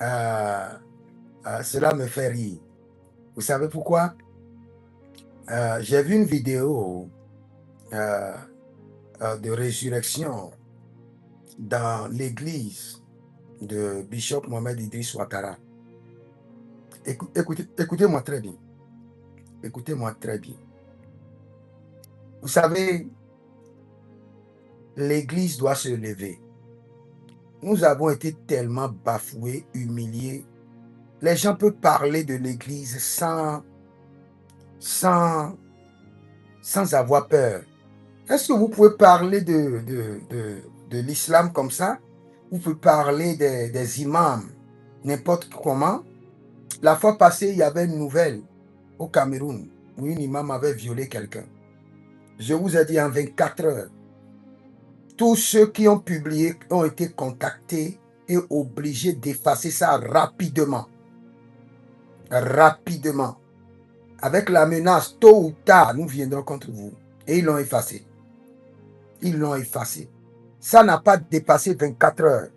euh, cela me fait rire. Vous savez pourquoi? J'ai vu une vidéo euh, de résurrection dans l'église de Bishop Mohamed Idriss Ouattara. Écoutez-moi très bien. Écoutez-moi très bien. Vous savez, l'église doit se lever. Nous avons été tellement bafoués, humiliés. Les gens peuvent parler de l'église sans, sans avoir peur. Est-ce que vous pouvez parler de l'islam comme ça? Vous pouvez parler des imams, n'importe comment. La fois passée, il y avait une nouvelle au Cameroun où une imam avait violé quelqu'un. Je vous ai dit en 24 heures, tous ceux qui ont publié ont été contactés et obligés d'effacer ça rapidement. Rapidement. Avec la menace, tôt ou tard, nous viendrons contre vous. Et ils l'ont effacé. Ils l'ont effacé. Ça n'a pas dépassé 24 heures.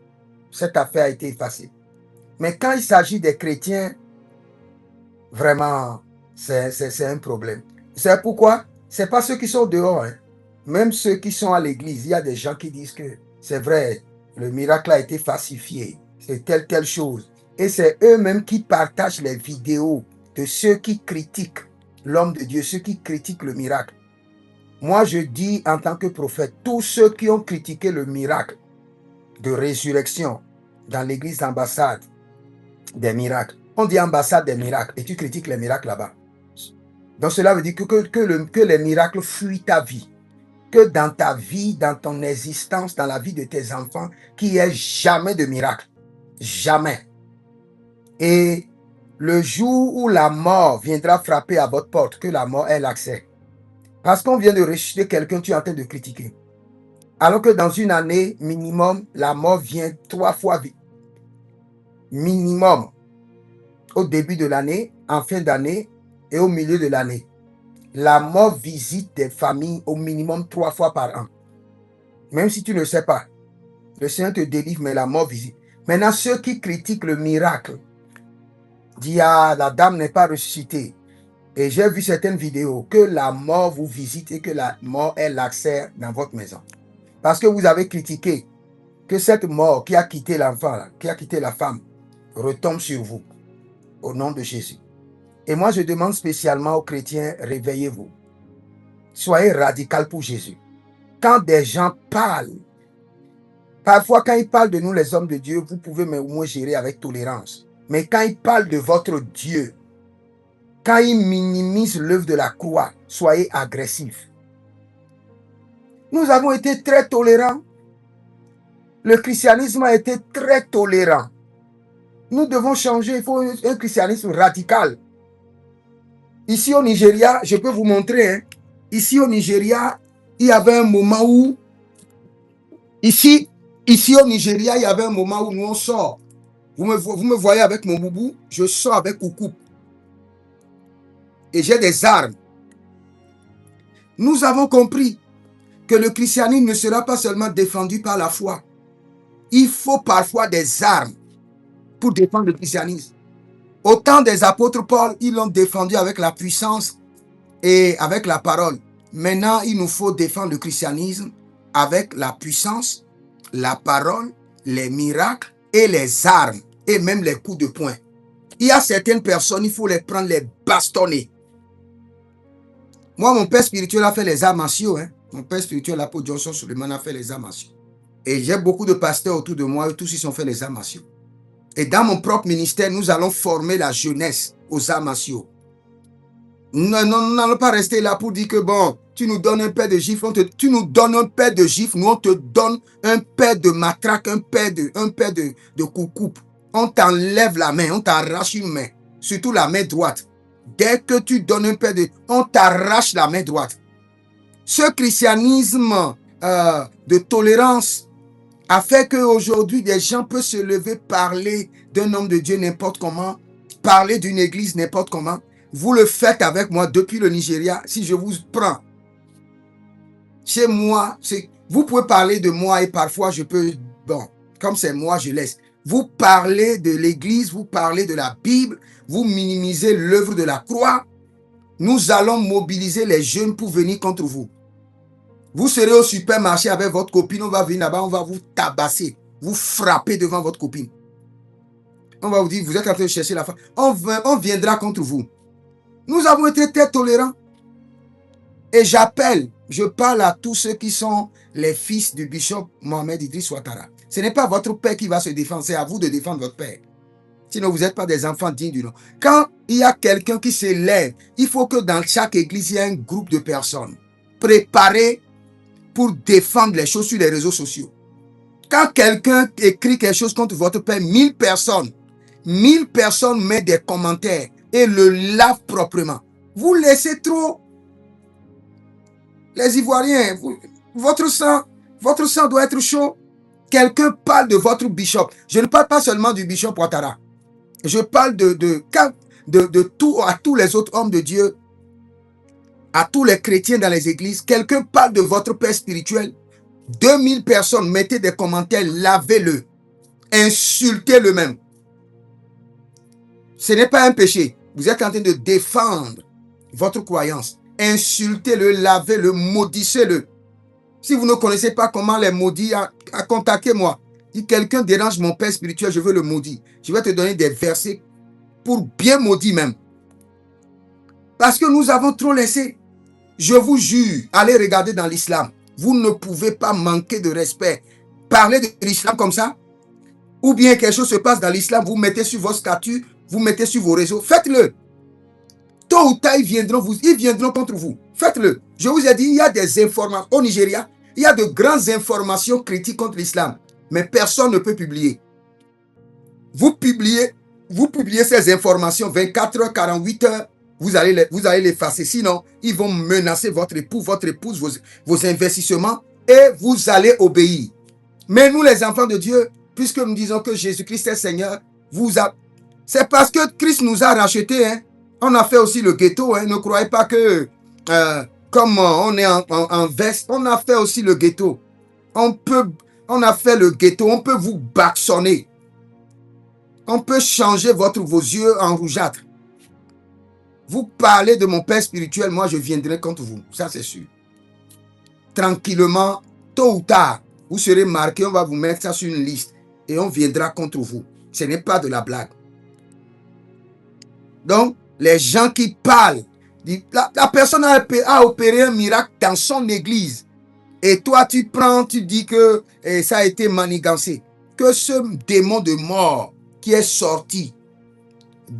Cette affaire a été effacée. Mais quand il s'agit des chrétiens, vraiment, c'est un problème. C'est pourquoi? C'est pas ceux qui sont dehors. Hein. Même ceux qui sont à l'église, il y a des gens qui disent que c'est vrai, le miracle a été falsifié. C'est telle chose. Et c'est eux-mêmes qui partagent les vidéos de ceux qui critiquent l'homme de Dieu, ceux qui critiquent le miracle. Moi, je dis en tant que prophète, tous ceux qui ont critiqué le miracle de résurrection dans l'église d'ambassade des miracles, on dit ambassade des miracles, et tu critiques les miracles là-bas. Donc cela veut dire que les miracles fuient ta vie. Que dans ta vie, dans ton existence, dans la vie de tes enfants, qu'il n'y ait jamais de miracle. Jamais. Et le jour où la mort viendra frapper à votre porte, que la mort ait l'accès. Parce qu'on vient de ressusciter quelqu'un, tu es en train de critiquer. Alors que dans une année, minimum, la mort vient 3 fois vite. Minimum. Au début de l'année, en fin d'année et au milieu de l'année. La mort visite des familles au minimum 3 fois par an. Même si tu ne sais pas, le Seigneur te délivre, mais la mort visite. Maintenant, ceux qui critiquent le miracle, disent, ah, la dame n'est pas ressuscitée. Et j'ai vu certaines vidéos que la mort vous visite et que la mort ait l'accès dans votre maison. Parce que vous avez critiqué que cette mort qui a quitté l'enfant, qui a quitté la femme, retombe sur vous, au nom de Jésus. Et moi, je demande spécialement aux chrétiens, réveillez-vous. Soyez radical pour Jésus. Quand des gens parlent, parfois quand ils parlent de nous, les hommes de Dieu, vous pouvez au moins gérer avec tolérance. Mais quand ils parlent de votre Dieu, quand ils minimisent l'œuvre de la croix, soyez agressifs. Nous avons été très tolérants. Le christianisme a été très tolérant. Nous devons changer, il faut un christianisme radical. Ici au Nigeria, je peux vous montrer, hein, ici au Nigeria, il y avait un moment où, ici au Nigeria, il y avait un moment où nous on sort. Vous me voyez avec mon boubou, je sors avec Koukou. Et j'ai des armes. Nous avons compris que le christianisme ne sera pas seulement défendu par la foi. Il faut parfois des armes pour défendre le christianisme. Au temps des apôtres Paul, ils l'ont défendu avec la puissance et avec la parole. Maintenant, il nous faut défendre le christianisme avec la puissance, la parole, les miracles et les armes et même les coups de poing. Il y a certaines personnes, il faut les prendre, les bastonner. Moi, mon père spirituel a fait les arts martiaux. Hein. Mon père spirituel, l'apôtre Johnson Suleiman, a fait les arts martiaux. Et j'ai beaucoup de pasteurs autour de moi, tous ils ont fait les arts martiaux. Et dans mon propre ministère, nous allons former la jeunesse aux arts martiaux. Nous n'allons pas rester là pour dire que bon, tu nous donnes un paire de gifles, tu nous donnes un paire de gifles, nous on te donne un paire de matraques, un paire de coucou. On t'enlève la main, on t'arrache une main, surtout la main droite. Dès que tu donnes un paire de... on t'arrache la main droite. Ce christianisme de tolérance a fait qu'aujourd'hui, des gens peuvent se lever, parler d'un homme de Dieu n'importe comment, parler d'une église n'importe comment. Vous le faites avec moi depuis le Nigeria. Si je vous prends chez moi, vous pouvez parler de moi et parfois je peux... Bon, comme c'est moi, je laisse. Vous parlez de l'Église, vous parlez de la Bible, vous minimisez l'œuvre de la croix. Nous allons mobiliser les jeunes pour venir contre vous. Vous serez au supermarché avec votre copine, on va venir là-bas, on va vous tabasser, vous frapper devant votre copine. On va vous dire, vous êtes en train de chercher la femme. On viendra contre vous. Nous avons été très tolérants. Et je parle à tous ceux qui sont les fils du bishop Mohamed Idriss Ouattara. Ce n'est pas votre père qui va se défendre, c'est à vous de défendre votre père. Sinon, vous n'êtes pas des enfants dignes du nom. Quand il y a quelqu'un qui se lève, il faut que dans chaque église, il y ait un groupe de personnes préparées pour défendre les choses sur les réseaux sociaux. Quand quelqu'un écrit quelque chose contre votre père, 1000 personnes mettent des commentaires et le lavent proprement. Vous laissez trop. Les Ivoiriens, votre sang doit être chaud. Quelqu'un parle de votre bishop. Je ne parle pas seulement du bishop Ouattara. Je parle de tout, à tous les autres hommes de Dieu, à tous les chrétiens dans les églises. Quelqu'un parle de votre père spirituel. 2000 personnes, mettez des commentaires, lavez-le. Insultez-le même. Ce n'est pas un péché. Vous êtes en train de défendre votre croyance. Insultez-le, lavez-le, maudissez-le. Si vous ne connaissez pas comment les maudire, contactez-moi. Si quelqu'un dérange mon père spirituel, je veux le maudire. Je vais te donner des versets pour bien maudire même. Parce que nous avons trop laissé. Je vous jure, allez regarder dans l'islam. Vous ne pouvez pas manquer de respect. Parler de l'islam comme ça, ou bien quelque chose se passe dans l'islam, vous mettez sur vos statuts, vous mettez sur vos réseaux, faites-le. Tôt ou tard, ils viendront contre vous. Faites-le. Je vous ai dit, il y a des informations. Au Nigeria, il y a de grandes informations critiques contre l'islam. Mais personne ne peut publier. Vous publiez ces informations 24 heures, 48 heures, vous allez l'effacer. Sinon, ils vont menacer votre épouse, vos investissements, et vous allez obéir. Mais nous, les enfants de Dieu, puisque nous disons que Jésus-Christ est Seigneur, c'est parce que Christ nous a rachetés. Hein. On a fait aussi le ghetto. Hein. Ne croyez pas que, comme on est en veste, on a fait aussi le ghetto. On a fait le ghetto. On peut vous bâchonner. On peut changer vos yeux en rougeâtre. Vous parlez de mon père spirituel, moi je viendrai contre vous. Ça c'est sûr. Tranquillement, tôt ou tard, vous serez marqué, on va vous mettre ça sur une liste et on viendra contre vous. Ce n'est pas de la blague. Donc, les gens qui parlent, la personne a opéré un miracle dans son église. Et toi, tu dis que ça a été manigancé. Que ce démon de mort qui est sorti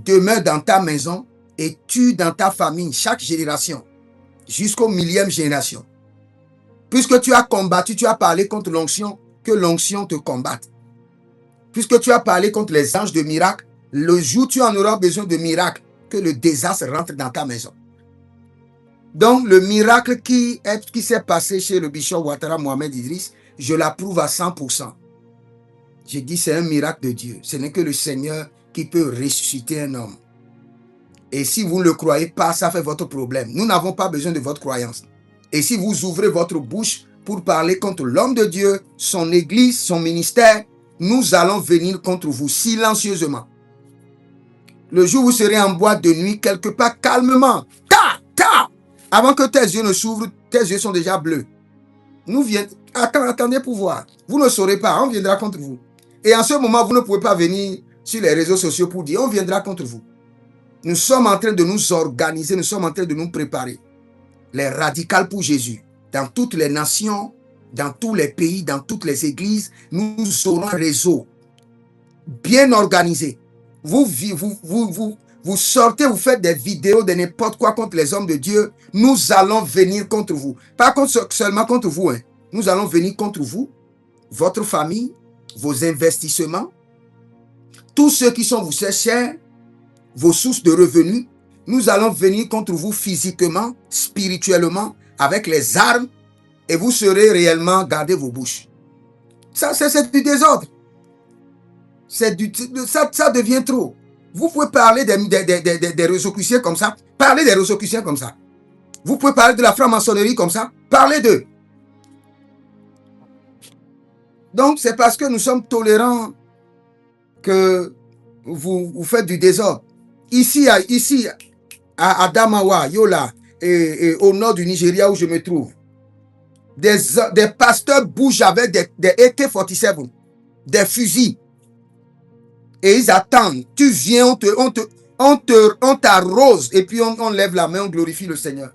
demeure dans ta maison et tue dans ta famille chaque génération, jusqu'au 1000e génération. Puisque tu as combattu, tu as parlé contre l'onction, que l'onction te combatte. Puisque tu as parlé contre les anges de miracle, le jour où tu en auras besoin de miracle, que le désastre rentre dans ta maison. Donc, le miracle qui s'est passé chez le bishop Ouattara Mohamed Idriss, je l'approuve à 100%. J'ai dit, c'est un miracle de Dieu. Ce n'est que le Seigneur qui peut ressusciter un homme. Et si vous ne le croyez pas, ça fait votre problème. Nous n'avons pas besoin de votre croyance. Et si vous ouvrez votre bouche pour parler contre l'homme de Dieu, son église, son ministère, nous allons venir contre vous silencieusement. Le jour où vous serez en boîte de nuit, quelque part, calmement, avant que tes yeux ne s'ouvrent, tes yeux sont déjà bleus. Attendez pour voir. Vous ne saurez pas, on viendra contre vous. Et en ce moment, vous ne pouvez pas venir sur les réseaux sociaux pour dire, on viendra contre vous. Nous sommes en train de nous organiser, nous sommes en train de nous préparer. Les radicales pour Jésus. Dans toutes les nations, dans tous les pays, dans toutes les églises, nous aurons un réseau bien organisé. Vous sortez, vous faites des vidéos de n'importe quoi contre les hommes de Dieu. Nous allons venir contre vous. Pas seulement contre vous. Hein. Nous allons venir contre vous, votre famille, vos investissements, tous ceux qui sont vous chers, vos sources de revenus. Nous allons venir contre vous physiquement, spirituellement, avec les armes, et vous serez réellement gardez vos bouches. Ça, c'est du désordre. Ça devient trop. Vous pouvez parler des Rosicruciens comme ça. Parlez des Rosicruciens comme ça. Vous pouvez parler de la franc-maçonnerie comme ça. Parlez d'eux. Donc, c'est parce que nous sommes tolérants que vous faites du désordre. Ici à Adamawa, Yola, et au nord du Nigeria où je me trouve, des pasteurs bougent avec des AK-47, des fusils, et ils attendent. Tu viens, on t'arrose, et puis on lève la main, on glorifie le Seigneur.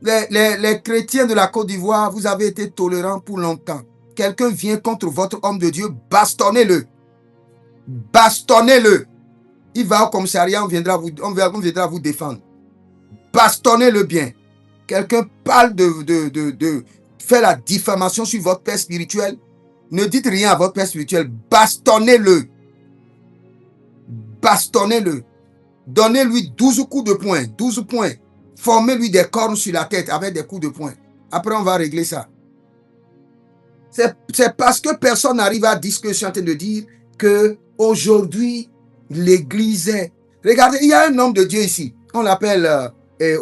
Les chrétiens de la Côte d'Ivoire, vous avez été tolérants pour longtemps. Quelqu'un vient contre votre homme de Dieu, bastonnez-le. Bastonnez-le. Il va au commissariat, on viendra vous défendre. Bastonnez-le bien. Quelqu'un parle de faire la diffamation sur votre père spirituel. Ne dites rien à votre père spirituel. Bastonnez-le. Bastonnez-le. Donnez-lui 12 coups de poing. 12 points. Formez-lui des cornes sur la tête avec des coups de poing. Après, on va régler ça. C'est parce que personne n'arrive à dire ce que je suis en train de dire que aujourd'hui, l'église est... Regardez, il y a un homme de Dieu ici. On l'appelle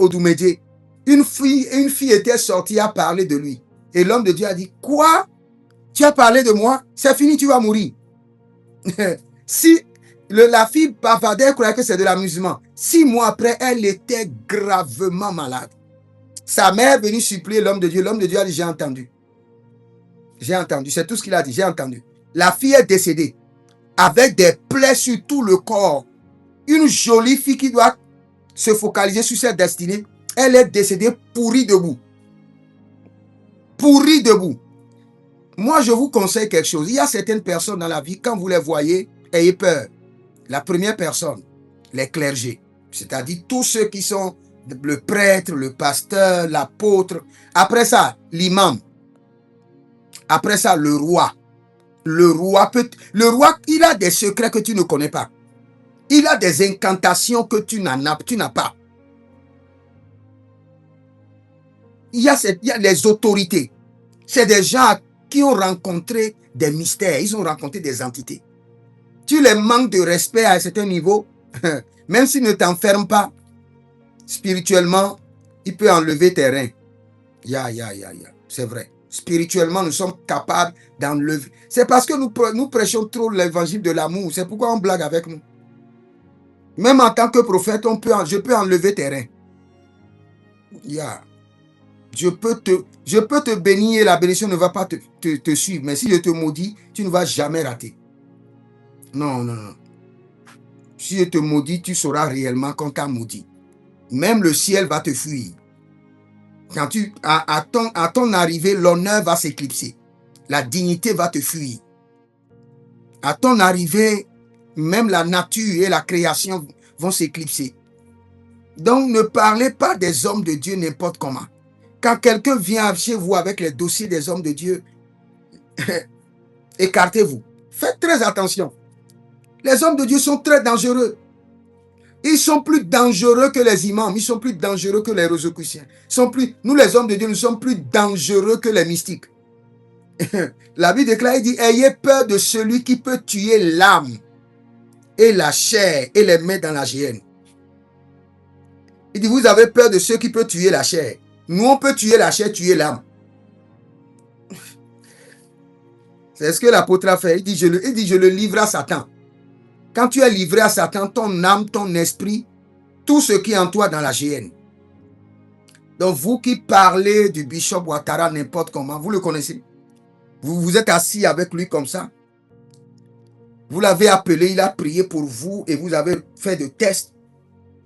Odumedje. Une fille était sortie à parler de lui. Et l'homme de Dieu a dit, quoi? Tu as parlé de moi? C'est fini, tu vas mourir. Si la fille bavardait, elle croyait que c'est de l'amusement. 6 mois après, elle était gravement malade. Sa mère est venue supplier l'homme de Dieu. L'homme de Dieu a dit, j'ai entendu. J'ai entendu. C'est tout ce qu'il a dit. J'ai entendu. La fille est décédée avec des plaies sur tout le corps. Une jolie fille qui doit se focaliser sur sa destinée. Elle est décédée pourrie debout. Pourrie debout. Moi, je vous conseille quelque chose. Il y a certaines personnes dans la vie, quand vous les voyez, ayez peur. La première personne, les clergés. C'est-à-dire tous ceux qui sont le prêtre, le pasteur, l'apôtre. Après ça, l'imam. Après ça, le roi. Le roi, il a des secrets que tu ne connais pas. Il a des incantations que tu n'as pas. Il y a les autorités. C'est des gens qui ont rencontré des mystères. Ils ont rencontré des entités. Tu les manques de respect à un certain niveau, même s'ils ne t'enferment pas, spirituellement, il peut enlever tes reins. C'est vrai. Spirituellement, nous sommes capables d'enlever. C'est parce que nous prêchons trop l'évangile de l'amour. C'est pourquoi on blague avec nous. Même en tant que prophète, je peux enlever tes reins. Je peux te bénir et la bénédiction ne va pas te suivre. Mais si je te maudis, tu ne vas jamais rater. Non. Si je te maudis, tu sauras réellement qu'on t'a maudit. Même le ciel va te fuir. Quand à ton arrivée, l'honneur va s'éclipser. La dignité va te fuir. À ton arrivée, même la nature et la création vont s'éclipser. Donc, ne parlez pas des hommes de Dieu n'importe comment. Quand quelqu'un vient chez vous avec les dossiers des hommes de Dieu, écartez-vous. Faites très attention. Les hommes de Dieu sont très dangereux. Ils sont plus dangereux que les imams. Ils sont plus dangereux que les rosicruciens. Nous, les hommes de Dieu, nous sommes plus dangereux que les mystiques. La Bible déclare, il dit, ayez peur de celui qui peut tuer l'âme et la chair et les mettre dans la géhenne. Il dit, vous avez peur de ceux qui peuvent tuer la chair. Nous, on peut tuer la chair, tuer l'âme. C'est ce que l'apôtre a fait. Il dit, je le livre à Satan. Quand tu es livré à Satan, ton âme, ton esprit, tout ce qui est en toi dans la géhenne. Donc, vous qui parlez du bishop Ouattara n'importe comment, vous le connaissez. Vous êtes assis avec lui comme ça. Vous l'avez appelé, il a prié pour vous et vous avez fait des tests.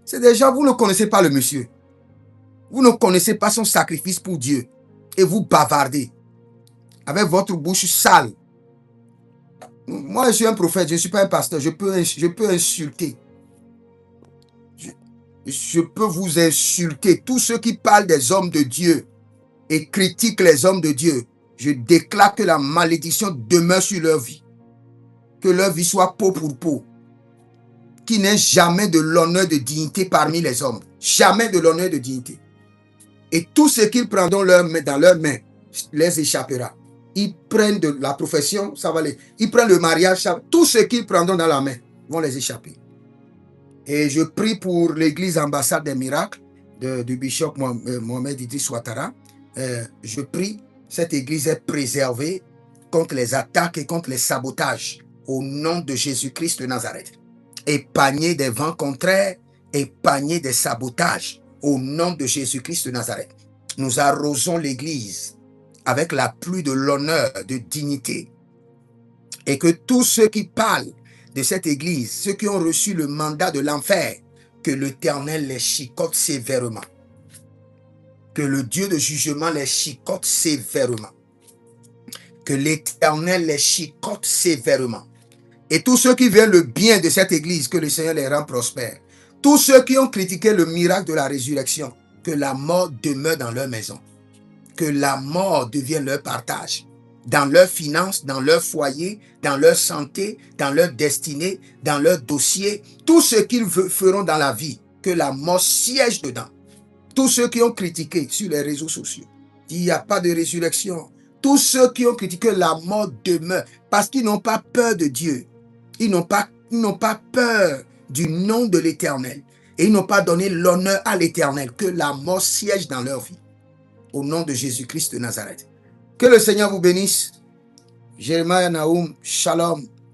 C'est déjà, vous ne connaissez pas le monsieur. Vous ne connaissez pas son sacrifice pour Dieu. Et vous bavardez avec votre bouche sale. Moi, je suis un prophète, je ne suis pas un pasteur. Je peux insulter. Je peux vous insulter. Tous ceux qui parlent des hommes de Dieu et critiquent les hommes de Dieu, je déclare que la malédiction demeure sur leur vie. Que leur vie soit peau pour peau. Qui n'ait jamais de l'honneur de dignité parmi les hommes. Jamais de l'honneur de dignité. Et tout ce qu'ils prendront dans leurs mains les échappera. Ils prennent de la profession, ça va les... Ils prennent le mariage, tout ce qu'ils prendront dans la main vont les échapper. Et je prie pour l'église ambassade des miracles du bishop Mohamed Idriss Ouattara. Je prie, cette église est préservée contre les attaques et contre les sabotages au nom de Jésus-Christ de Nazareth. Épargnés des vents contraires, épargnés des sabotages au nom de Jésus-Christ de Nazareth. Nous arrosons l'Église avec la pluie de l'honneur, de dignité. Et que tous ceux qui parlent de cette Église, ceux qui ont reçu le mandat de l'enfer, que l'Éternel les chicote sévèrement. Que le Dieu de jugement les chicote sévèrement. Que l'Éternel les chicote sévèrement. Et tous ceux qui veulent le bien de cette Église, que le Seigneur les rend prospères. Tous ceux qui ont critiqué le miracle de la résurrection, que la mort demeure dans leur maison. Que la mort devienne leur partage. Dans leurs finances, dans leur foyer, dans leur santé, dans leur destinée, dans leur dossier, tout ce qu'ils feront dans la vie, que la mort siège dedans. Tous ceux qui ont critiqué sur les réseaux sociaux, il n'y a pas de résurrection. Tous ceux qui ont critiqué la mort demeure parce qu'ils n'ont pas peur de Dieu. Ils n'ont pas peur du nom de l'Éternel. Et ils n'ont pas donné l'honneur à l'Éternel. Que la mort siège dans leur vie. Au nom de Jésus-Christ de Nazareth. Que le Seigneur vous bénisse. Jérémie Naoum, Shalom.